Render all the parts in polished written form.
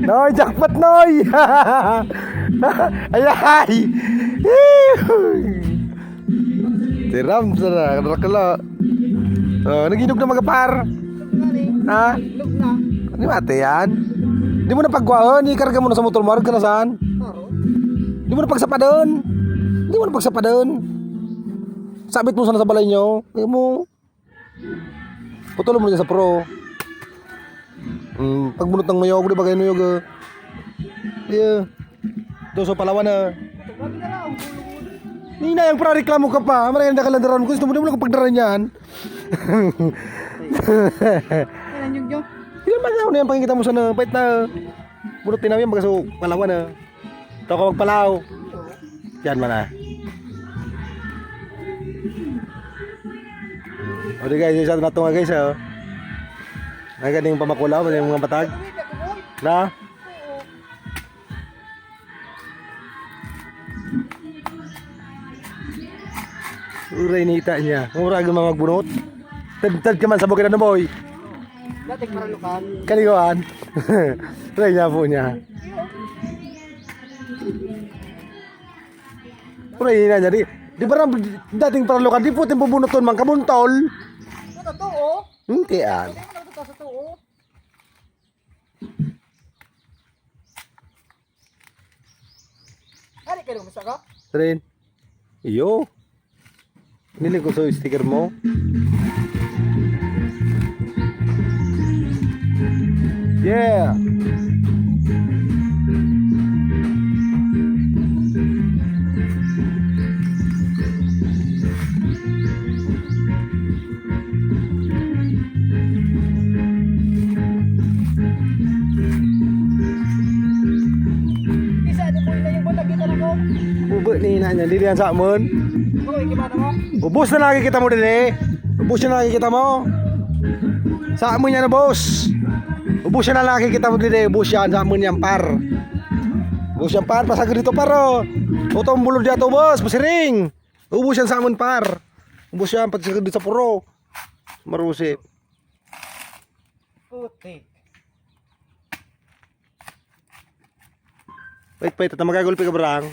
Noy, jackpot Noy. Ayay. Tiram sana rakala. Oh, naginog na magapar. Ha? Ano mate yan? Di mo na pagkuhaan, ikarga mo na sa motor mo, ka na saan? Di mo na pagsapadon. Di mo na pagsapadon. Sabit mo sana sa balay nyo. Di mo. Putulong mo dyan sa pro. Pagbunot ng mayog, di ba kayo nuyog? Yeah. Doon sa Palawan na. Nina, yung para-reklamo ka pa. Maraming nakalandaran ko. Gusto mo na mo pagdaran yan. Kailan yung nyo? Hindi naman na yan. Pakikita mo sana. Pahit na. Bunutin namin mga so Palawan na. Ito ka magpalaw. Yan man na. O di guys, isa na ito nga guys ha. Ay ganing pamakulaw, yung mga batag. Na? Uray nita niya. Mura ka magbunot. Tad ka man sa bukid na boy. Dating maralukan. Kaliguan. Uray niya po niya. Uray niya niya. Di ba rin dating paralukan, di po timpo bunuton man kabuntol. Ito totoo. Hindi yan. Hindi mo na totoo. Hari kayo gusto ka? Tren. Iyo. Niling ko sa sticker mo. Yeah. Isa di mo ina yung buntag kita na ko. Ubo ni ina niya. Dili yan sa amon. Ko ikimana mo. Ubus na lagi kita mo dili. Ubus na lagi kita mo. Sa amon yan na boss. Ubus na lagi kita mo dili. Ubus yan sa amon yan par. Ubus yan par. Pasagod dito paro. Utong bulod dito boss. Pasiring. Ubus yan sa amon par. Ubus yan pasagod dito sa puro. Marusip. Putik. Wait, tata magagulpi ka barang.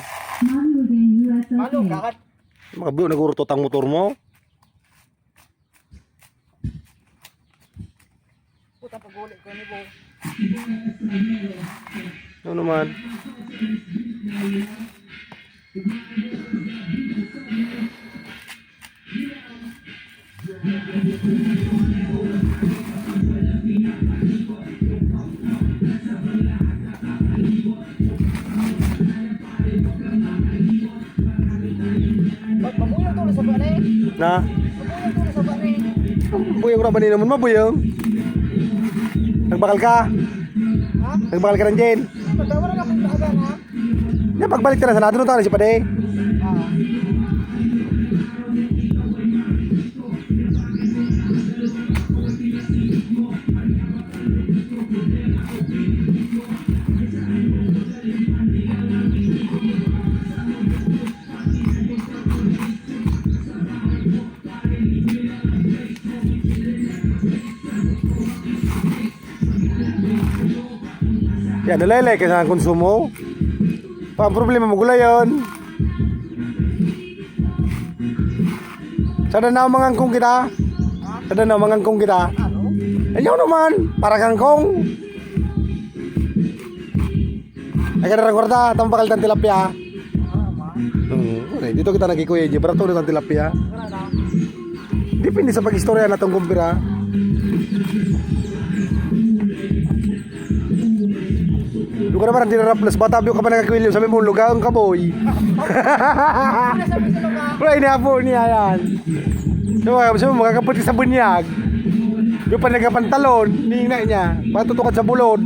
Ano kakat? Mga biyo nagurutot ang motor mo. Puta pagulit ko ni Bo. Ano naman? Mabuyo to sa bane. Na? Mabuyo to sa bane. Buyong na ba ni naman mabuyong? Nagbakal ka? Ha? Nagbakal ka rin dyan? Pagkawa na akong taagan ha. Yan, pagbalik ka na sa natin, nung tayo si Pade. Ah. Yan, nalele ka sa konsumo. Pa problema mo gula yun. Sada na mangangkong kita. Sada na mangangkong kita. Ano? Ayaw naman, para kangkong. Ay ka na kwarta, tamang bakal ng tilapia. Dito kita nagkikuya, barato ng tilapia. Depende sa pag-istorya na itong kumpira. Doon ka naman ang dinaraplas, bata biyo ka pa nagkakwilyo, sabi mo, lugaang ka boy. Uy, niyapo niya yan. Sabi mo, makakaputi sa bunyag. Doon pa nagkapantalon, hihingna niya, patutukan sa bulod.